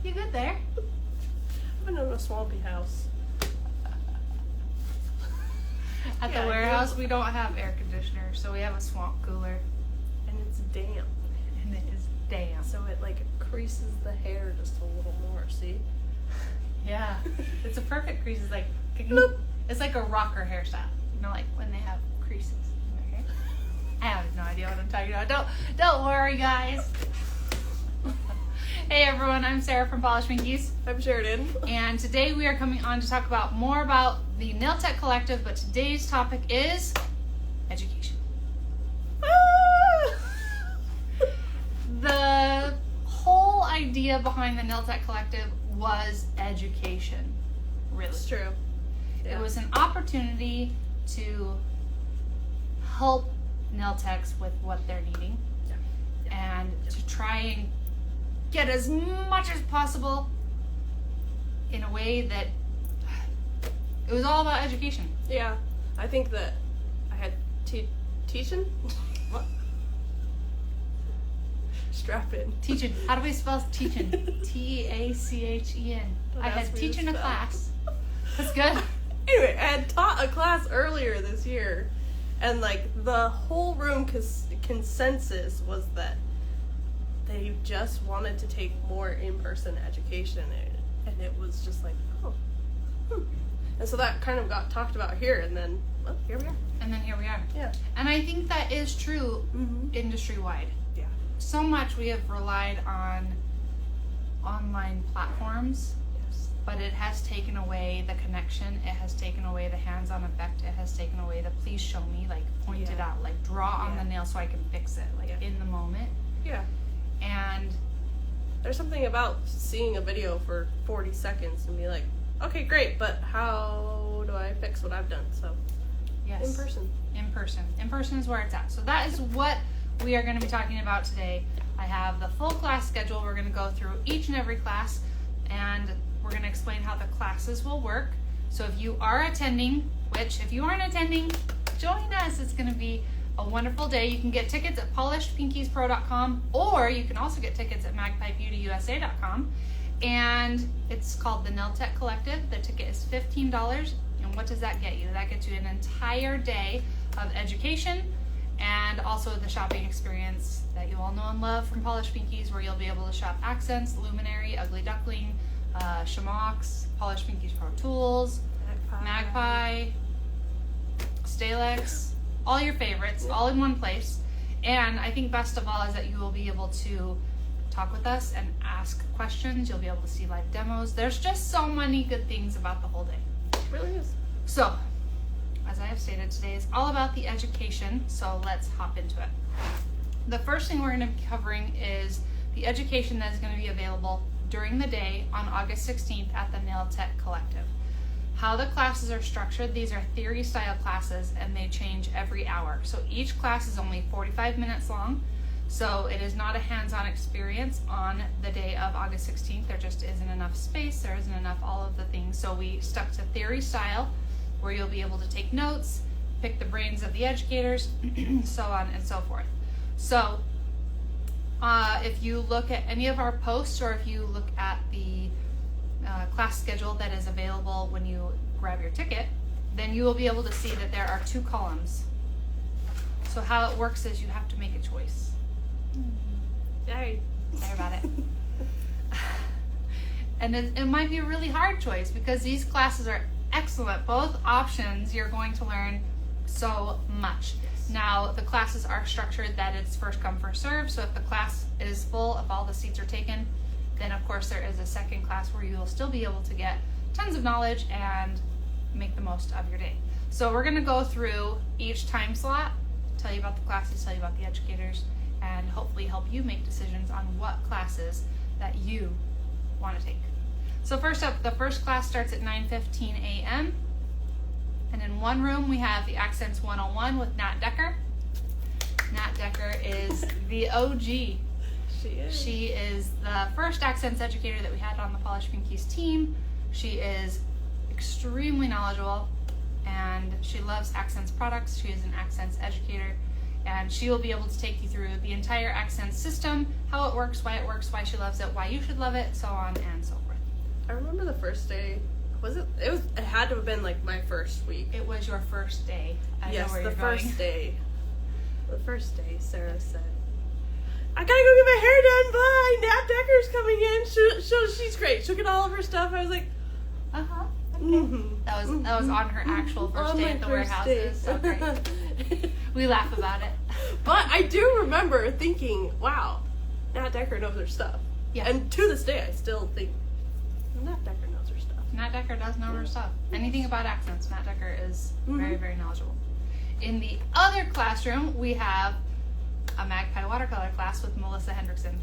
You good there? I've been in a swampy house. At the warehouse, we don't have air conditioner, so we have a swamp cooler. And it's damp. And it is damp. So it like creases the hair just a little more, see? Yeah. It's a perfect crease. It's like, Bloop. it's like a rocker hairstyle. You know, like when they have creases in their hair. I have no idea what I'm talking about. Don't worry, guys. Hey everyone, I'm Sarah from Pinkies. I'm Sheridan. And today we are coming on to talk about more about the Nail Tech Collective, but today's topic is education. The whole idea behind the Nail Tech Collective was education, really. It's true. Yeah. It was an opportunity to help nail techs with what they're needing, and to try and get as much as possible in a way that it was all about education. Yeah, I think that I had teaching? What? Strap in. Teaching. How do we spell teaching? T-A-C-H-E-N. I had teaching a class. That's good. Anyway, I had taught a class earlier this year, and like the whole room consensus was that they just wanted to take more in-person education, and it was just like, and so that kind of got talked about here, and then, well, here we are. And then here we are. Yeah. And I think that is true industry-wide. Yeah. So much we have relied on online platforms, but it has taken away the connection, it has taken away the hands-on effect, it has taken away the please show me, like point it out, like draw on the nail so I can fix it, like in the moment. Yeah. And there's something about seeing a video for 40 seconds and be like, okay, great, but how do I fix what I've done? So, yes, in person. In person is where it's at. So that is what we are going to be talking about today. I have the full class schedule. We're going to go through each and every class, and we're going to explain how the classes will work. So if you are attending, which if you aren't attending, join us. It's going to be a wonderful day. You can get tickets at polishedpinkiespro.com, or you can also get tickets at magpiebeautyusa.com. And it's called the Nail Tech Collective. The ticket is $15. And what does that get you? That gets you an entire day of education and also the shopping experience that you all know and love from Polished Pinkies, where you'll be able to shop Accents, Luminary, Ugly Duckling, Shamox, Polished Pinkies Pro Tools, Magpie, Stalex, all your favorites, all in one place. And I think best of all is that you will be able to talk with us and ask questions. You'll be able to see live demos. There's just so many good things about the whole day. It really is. So, as I have stated, today is all about the education, so let's hop into it. The first thing we're going to be covering is the education that is going to be available during the day on August 16th at the Nail Tech Collective. How the classes are structured, these are theory style classes and they change every hour. So each class is only 45 minutes long. So it is not a hands-on experience on the day of August 16th. There just isn't enough space, there isn't enough all of the things. So we stuck to theory style, where you'll be able to take notes, pick the brains of the educators, so on and so forth. So if you look at any of our posts, or if you look at the class schedule that is available when you grab your ticket, then you will be able to see that there are 2 columns. So how it works is you have to make a choice. Sorry about it. And it might be a really hard choice, because these classes are excellent. Both options, you're going to learn so much. Yes. Now, the classes are structured that it's first come, first serve. So if the class is full, if all the seats are taken, then of course there is a second class where you will still be able to get tons of knowledge and make the most of your day. So we're going to go through each time slot, tell you about the classes, tell you about the educators, and hopefully help you make decisions on what classes that you want to take. So first up, the first class starts at 9:15 a.m. And in one room we have the Accents 101 with Nat Decker. Nat Decker is the OG. She is the first Accents educator that we had on the Polished Pinkies team. She is extremely knowledgeable and she loves Accents products. She is an Accents educator, and she will be able to take you through the entire accent system, how it works, why she loves it, why you should love it, so on and so forth. I remember the first day. It had to have been like my first week. It was your first day. I know where the you're first going. day. The first day, Sarah said, I gotta go get my hair done. Bye. Nat Decker's coming in. She's great. She'll get all of her stuff. I was like, Uh-huh. Okay. mm-hmm. That was on her actual first day at the warehouses. So great. We laugh about it. But I do remember thinking, wow, Nat Decker knows her stuff. Yeah. And to this day, I still think Nat Decker knows her stuff. Nat Decker does know her stuff. Anything about accents, Nat Decker is very, very knowledgeable. In the other classroom, we have a Magpie watercolor class with Melissa Hendrickson.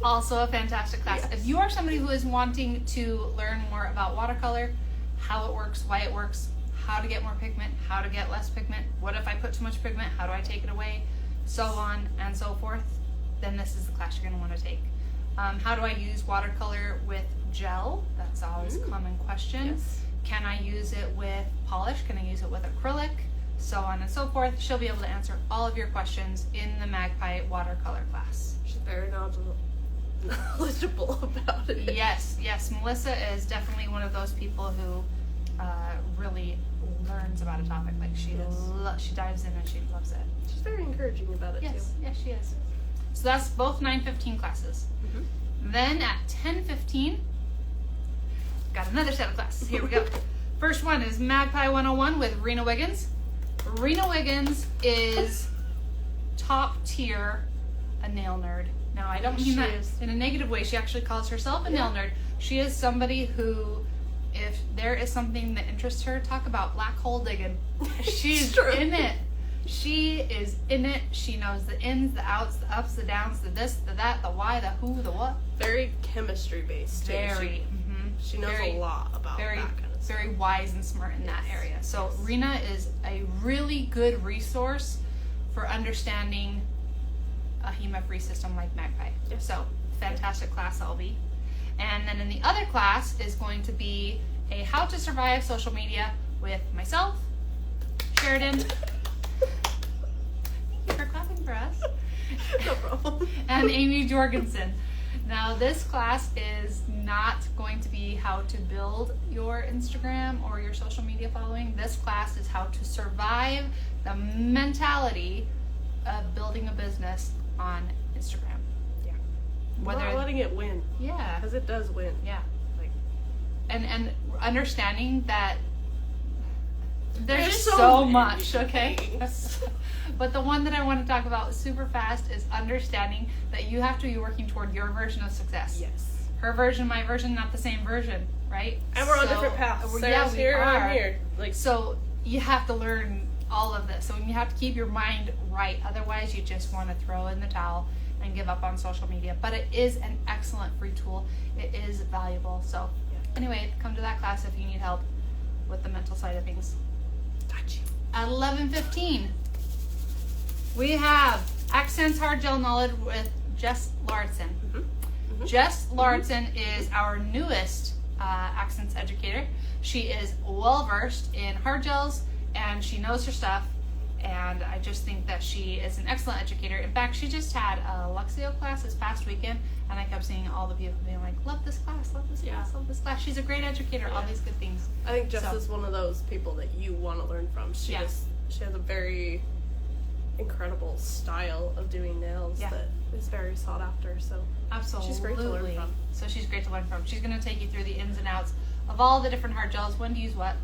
Also a fantastic class. Yes. If you are somebody who is wanting to learn more about watercolor, how it works, why it works, how to get more pigment, how to get less pigment, what if I put too much pigment, how do I take it away, so on and so forth, then this is the class you're going to want to take. How do I use watercolor with gel? That's always a common question. Yes. Can I use it with polish? Can I use it with acrylic? So on and so forth. She'll be able to answer all of your questions in the Magpie watercolor class. She's very knowledgeable about it. Yes, Melissa is definitely one of those people who really learns about a topic. Like she dives in and she loves it. She's very encouraging about it too. Yes, she is. So that's both 9:15 classes. Then at 10:15, got another set of classes. Here we go. First one is Magpie 101 with Rena Wiggins. Rena Wiggins is top tier a nail nerd. Now, I don't mean that in a negative way. She actually calls herself a nail nerd. She is somebody who, if there is something that interests her, talk about black hole digging. She's in it. She is in it. She knows the ins, the outs, the ups, the downs, the this, the that, the why, the who, the what. Very chemistry based too. Very. She knows a lot about that kind of stuff. Very wise and smart in that area. So Rena is a really good resource for understanding a HEMA-free system like Magpie. So fantastic class that'll be. And then in the other class is going to be a How to Survive Social Media with myself, Sheridan. Thank you for clapping for us. No problem. And Amy Jorgensen. Now this class is not going to be how to build your Instagram or your social media following. This class is how to survive the mentality of building a business on Instagram. Yeah. Not letting it win. Yeah. Because it does win. Yeah. Like, and understanding that there's just so so many much, okay? things. But the one that I want to talk about super fast is understanding that you have to be working toward your version of success. yes. Her version, my version, not the same version, right? And we're on different paths. Sarah's here, I'm here. Like, So you have to learn all of this. So you have to keep your mind right. Otherwise, you just want to throw in the towel and give up on social media. But it is an excellent free tool. It is valuable. So anyway, come to that class if you need help with the mental side of things. got you. At 11:15, we have Accents Hard Gel Knowledge with Jess Lauritsen. Jess Lauritsen is our newest accents educator. She is well versed in hard gels and she knows her stuff. And I just think that she is an excellent educator. In fact, she just had a Luxio class this past weekend, and I kept seeing all the people being like, "Love this class, love this class, love this class." She's a great educator. All these good things. I think Jess is one of those people that you want to learn from. She has a very incredible style of doing nails that is very sought after. So absolutely, she's great to learn from. So she's great to learn from. She's going to take you through the ins and outs of all the different hard gels, when to use what,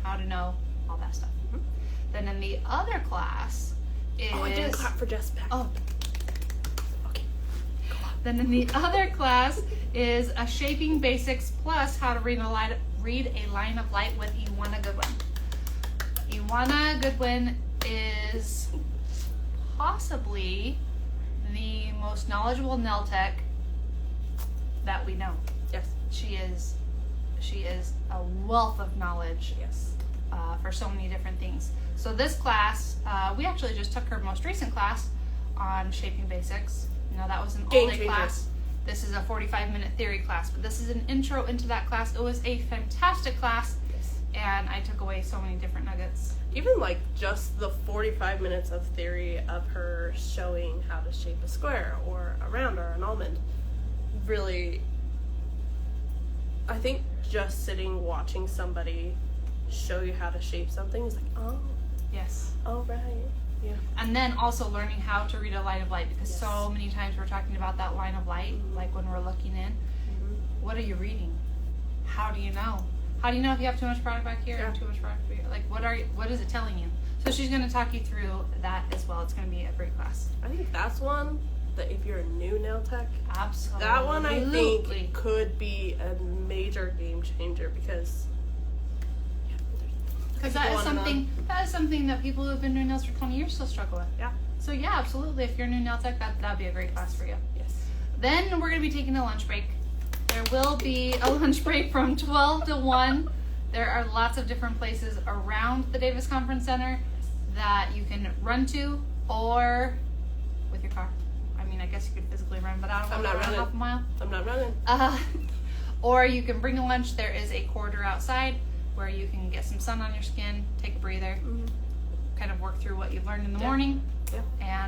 how to know, all that stuff. Then in the other class is... Oh, I didn't clap for Jess back. Oh. Okay. Go on. Then in the other class is a Shaping Basics plus How to Read a Line of Light with Iwana Goodwin. Iwana Goodwin is possibly the most knowledgeable nail tech that we know. Yes. She is a wealth of knowledge. Yes. For so many different things. So this class, we actually just took her most recent class on Shaping Basics. That was an all-day class. This is a 45-minute theory class, but this is an intro into that class. It was a fantastic class, and I took away so many different nuggets. Even like just the 45 minutes of theory of her showing how to shape a square or a round or an almond, really, I think just sitting watching somebody show you how to shape something is like, oh, Yes. oh right, yeah. And then also learning how to read a line of light, because Yes. so many times we're talking about that line of light, like when we're looking in. What are you reading? How do you know? How do you know if you have too much product back here and too much product back here? Like, what is it telling you? So she's going to talk you through that as well. It's going to be a great class. I think that's one that if you're a new nail tech, Absolutely. that one I think could be a major game changer because that is something that people who have been doing nails for 20 years still struggle with. Yeah. So yeah, absolutely. If you're a new nail tech, that'd be a great class for you. Yes. Then we're going to be taking a lunch break. There will be a lunch break from 12 to 1. There are lots of different places around the Davis Conference Center that you can run to, or with your car. I mean, I guess you could physically run, but I don't I'm want not to run running. half a mile. I'm not running. Or you can bring a lunch. There is a corridor outside where you can get some sun on your skin, take a breather, kind of work through what you've learned in the morning. Yeah.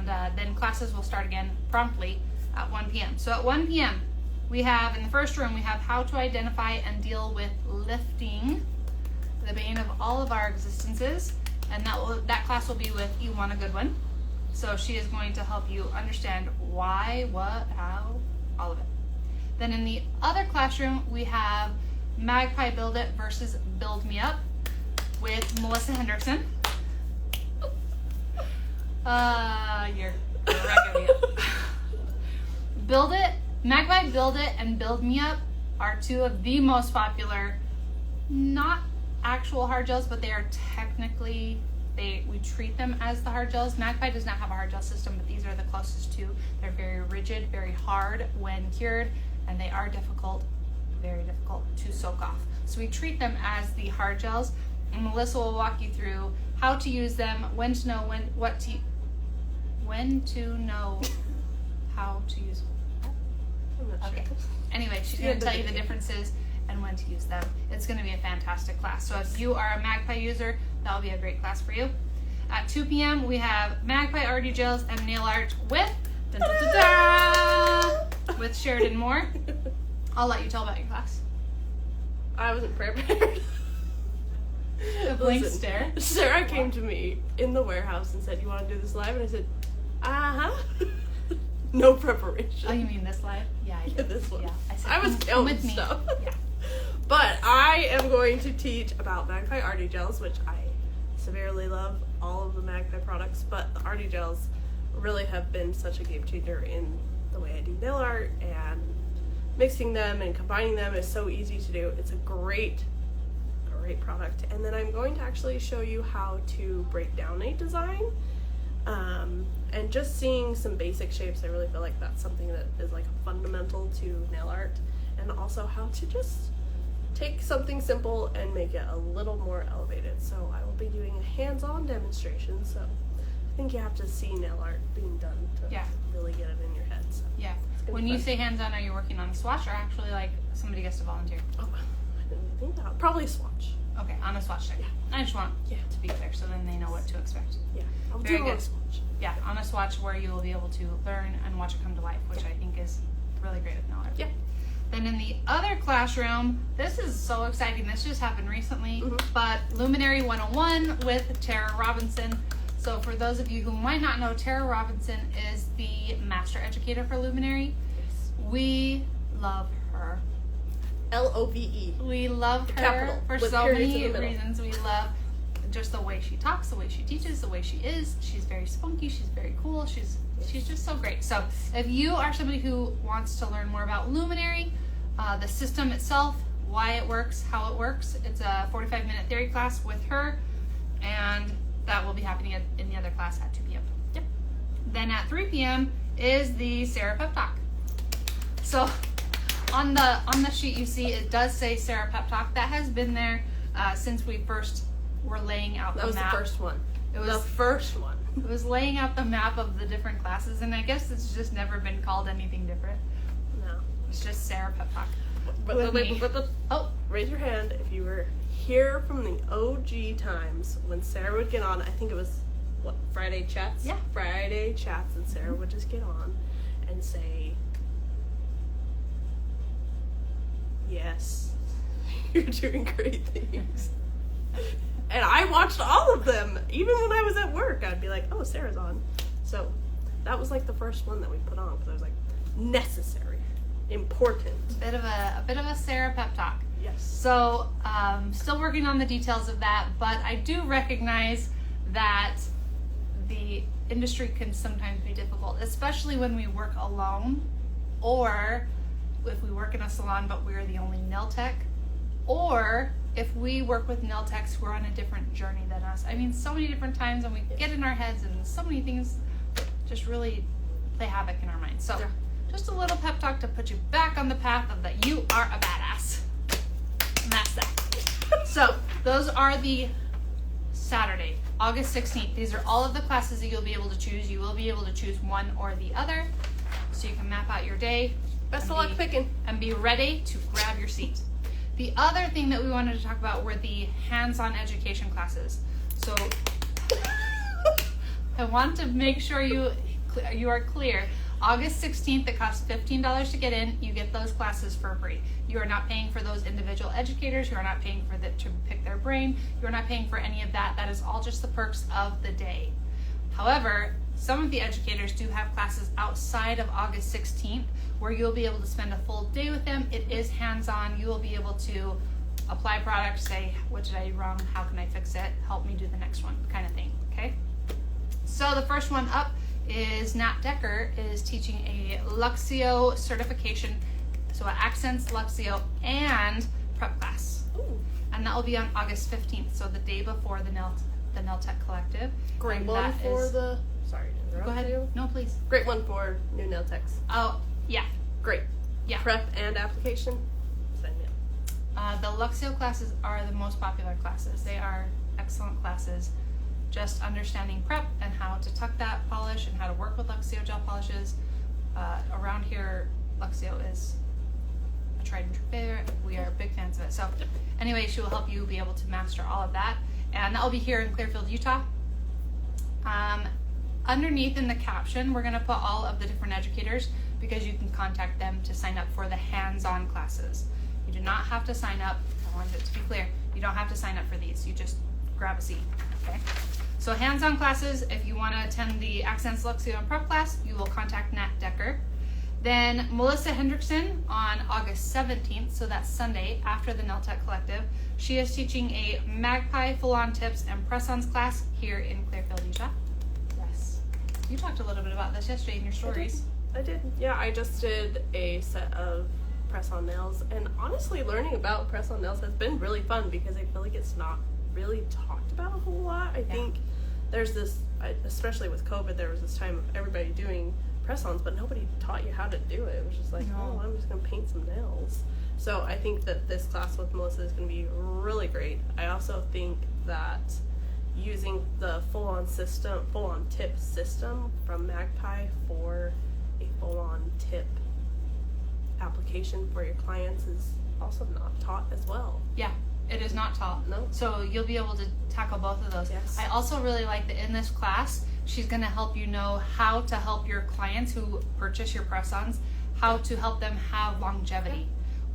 And then classes will start again promptly at 1 p.m. So at 1 p.m., we have, in the first room, we have how to identify and deal with lifting, the bane of all of our existences. And that class will be with Iwana Goodwin. So she is going to help you understand why, what, how, all of it. Then in the other classroom, we have Magpie Build It versus Build Me Up with Melissa Hendrickson. You're wrecking me up. Build It, Magpie Build It and Build Me Up are two of the most popular, not actual hard gels, but they are technically, we treat them as the hard gels. Magpie does not have a hard gel system, but these are the closest to. They're very rigid, very hard when cured, and they are difficult, very difficult to soak off. So we treat them as the hard gels, and Melissa will walk you through how to use them, when to know how to use them. I'm not Okay. sure. Anyway, she's going to tell you the differences and when to use them. It's going to be a fantastic class. So if you are a Magpie user, that will be a great class for you. At 2 p.m., we have Magpie RD Gels and Nail Art with with Sheridan Moore. I'll let you tell about your class. I wasn't prepared. The blank Listen, stare. Sarah came to me in the warehouse and said, "You want to do this live?" And I said, No preparation. Oh, you mean this live? Yeah, I did. This one. Yeah, I said, I was come counting with me. stuff. Yeah. But I am going to teach about Magpie RD Gels, which I severely love all of the Magpie products, but the RD Gels really have been such a game changer in the way I do nail art, and mixing them and combining them is so easy to do. It's a great product. And then I'm going to actually show you how to break down a design. And just seeing some basic shapes, I really feel like that's something that is like fundamental to nail art. And also how to just take something simple and make it a little more elevated. So I will be doing a hands-on demonstration. So I think you have to see nail art being done to really get it in your head. So Yeah. When you say hands-on, are you working on a swatch or actually like somebody gets to volunteer? Oh, I didn't even think that. Probably a swatch. Okay, on a swatch check. Yeah. I just want to be clear so then they know what to expect. Yeah. I'll Very do it on good. a swatch. Yeah, on a swatch where you will be able to learn and watch it come to life, which I think is really great with nail art. Yeah. Then in the other classroom, this is so exciting. This just happened recently, but Luminary 101 with Tara Robinson. So for those of you who might not know, Tara Robinson is the master educator for Luminary. Yes. We love her. LOVE. We love her Capital, for with so periods in many the middle. reasons. We love just the way she talks, the way she teaches, the way she is. She's very spunky. She's very cool. She's just so great. So if you are somebody who wants to learn more about Luminary, the system itself, why it works, how it works, it's a 45-minute theory class with her, and that will be happening in the other class at 2 p.m. Yep. Then at 3 p.m. is the Sarah Pep Talk. So on the sheet you see, it does say Sarah Pep Talk. That has been there since we first were laying out the map. That was the first one. It was the first one. It was laying out the map of the different classes, and I guess it's just never been called anything different. No. It's just Sarah Pep Talk. With me. Oh, raise your hand if you were here from the OG times when Sarah would get on. I think it was, what, Friday chats? Yeah. Friday chats, and Sarah would just get on and say, yes, you're doing great things. And I watched all of them. Even when I was at work, I'd be like, oh, Sarah's on. So that was like the first one that we put on because I was like, necessary, important. A bit of a Sarah pep talk. Yes. So, still working on the details of that, but I do recognize that the industry can sometimes be difficult, especially when we work alone, or if we work in a salon but we're the only nail tech, or if we work with nail techs who are on a different journey than us. I mean, so many different times, and we get in our heads, and so many things just really play havoc in our minds. So, just a little pep talk to put you back on the path of that you are a badass. And that's that. So, those are the Saturday, August 16th. These are all of the classes that you'll be able to choose. You will be able to choose one or the other, so you can map out your day. Best of luck picking. And be ready to grab your seat. The other thing that we wanted to talk about were the hands-on education classes. So I want to make sure you are clear. August 16th, it costs $15 to get in. You get those classes for free. You are not paying for those individual educators. You are not paying for to pick their brain. You are not paying for any of that. That is all just the perks of the day. However, some of the educators do have classes outside of August 16th where you'll be able to spend a full day with them. It is hands-on. You will be able to apply product, say, what did I do wrong? How can I fix it? Help me do the next one, kind of thing, okay? So the first one up is Nat Decker is teaching a Luxio certification, so an Accents, Luxio, and prep class. Ooh. And that will be on August 15th, so the day before the Nail Tech Collective. Great And one that for is- the. Sorry to interrupt Go ahead. you. No, please. Great one for new nail techs. Oh, yeah. Great. Yeah. Prep and application. Sign me up. The Luxio classes are the most popular classes. They are excellent classes. Just understanding prep and how to tuck that polish and how to work with Luxio gel polishes. Around here, Luxio is a tried and true favorite. We are big fans of it. So anyway, she will help you be able to master all of that. And that will be here in Clearfield, Utah. Underneath in the caption, we're going to put all of the different educators because you can contact them to sign up for the hands-on classes. You do not have to sign up. I wanted it to be clear. You don't have to sign up for these. You just grab a seat, okay? So hands-on classes, if you want to attend the Accents, Luxio, and Prep class, you will contact Nat Decker. Then Melissa Hendrickson on August 17th, so that's Sunday, after the Nail Tech Collective. She is teaching a Magpie full-on tips and press-ons class here in Clearfield, Utah. Yes. You talked a little bit about this yesterday in your stories. I did. Yeah, I just did a set of press-on nails, and honestly, learning about press-on nails has been really fun because I feel like it's not really talked about a whole lot. I think there's this, especially with COVID, there was this time of everybody doing press-ons, but nobody taught you how to do it. It was just like, oh, I'm just going to paint some nails. So I think that this class with Melissa is going to be really great. I also think that using the full-on tip system from Magpie for a full-on tip application for your clients is also not taught as well. Yeah, it is not taught. No. So you'll be able to tackle both of those. Yes. I also really like that in this class, she's going to help you know how to help your clients who purchase your press-ons, how to help them have longevity.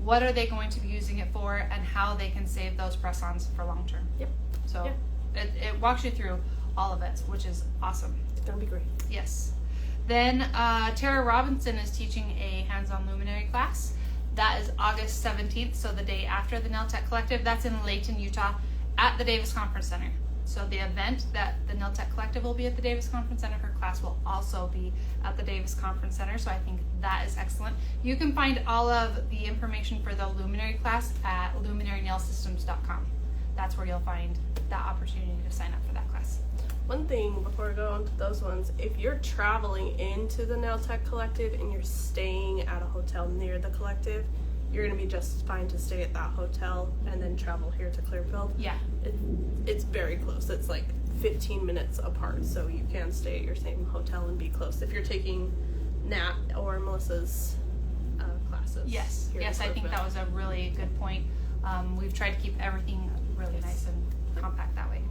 What are they going to be using it for, and how they can save those press-ons for long term. Yep. So it walks you through all of it, which is awesome. It's going to be great. Yes. Then Tara Robinson is teaching a hands-on luminary class. That is August 17th, so the day after the Nail Tech Collective. That's in Layton, Utah, at the Davis Conference Center. So the event that the Nail Tech Collective will be at the Davis Conference Center, her class will also be at the Davis Conference Center, so I think that is excellent. You can find all of the information for the luminary class at luminarynailsystems.com. That's where you'll find that opportunity to sign up for that class. One thing before we go on to those ones, if you're traveling into the Nail Tech Collective and you're staying at a hotel near the collective, you're going to be just fine to stay at that hotel and then travel here to Clearfield. Yeah. It's very close. It's like 15 minutes apart, so you can stay at your same hotel and be close if you're taking Nat or Melissa's class. classes. Yes, here in yes, I think that was a really good point. We've tried to keep everything really nice and compact that way.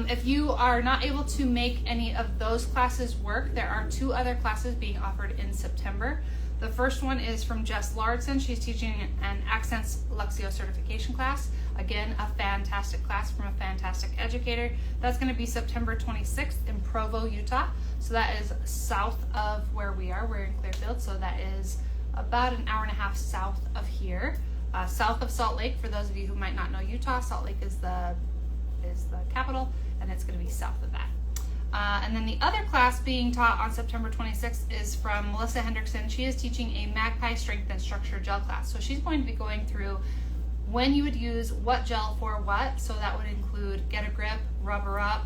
If you are not able to make any of those classes work, there are 2 other classes being offered in September. The first one is from Jess Lauritsen. She's teaching an Accents Lexio certification class. Again, a fantastic class from a fantastic educator. That's going to be September 26th in Provo, Utah. So that is south of where we are. We're in Clearfield, so that is about an hour and a half south of here. South of Salt Lake, for those of you who might not know Utah, Salt Lake is the capital, and it's going to be south of that. And then the other class being taught on September 26th is from Melissa Hendrickson. She is teaching a Magpie Strength and Structure gel class. So she's going to be going through when you would use what gel for what. So that would include Get a Grip, Rubber Up,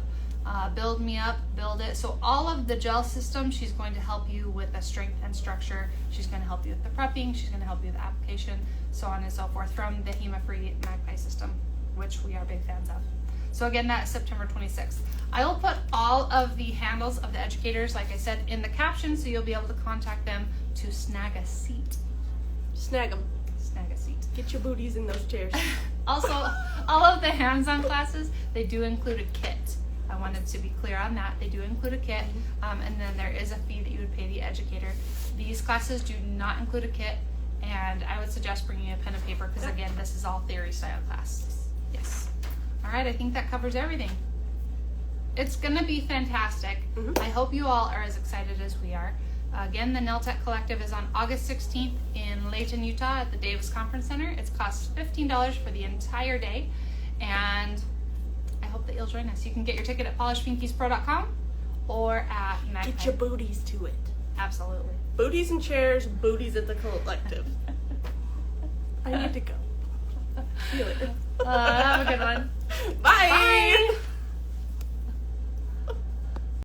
Build Me Up, Build It. So all of the gel systems, she's going to help you with the strength and structure. She's going to help you with the prepping. She's going to help you with the application, so on and so forth, from the HEMA-free Magpie system, which we are big fans of. So again, that's September 26th. I will put all of the handles of the educators, like I said, in the caption, so you'll be able to contact them to snag a seat. Snag them. Snag a seat. Get your booties in those chairs. Also, all of the hands-on classes, they do include a kit. I wanted to be clear on that. They do include a kit, and then there is a fee that you would pay the educator. These classes do not include a kit, and I would suggest bringing a pen and paper because, again, this is all theory style class. Yes. All right, I think that covers everything. It's going to be fantastic. I hope you all are as excited as we are. Again, the NELTEC Collective is on August 16th in Layton, Utah at the Davis Conference Center. It's cost $15 for the entire day, and I hope that you'll join us. You can get your ticket at polishedpinkiespro.com or at Magpie. Get your booties to it. Absolutely. Booties and chairs, booties at the collective. I need to go. See you later. Have a good one. Bye. Bye.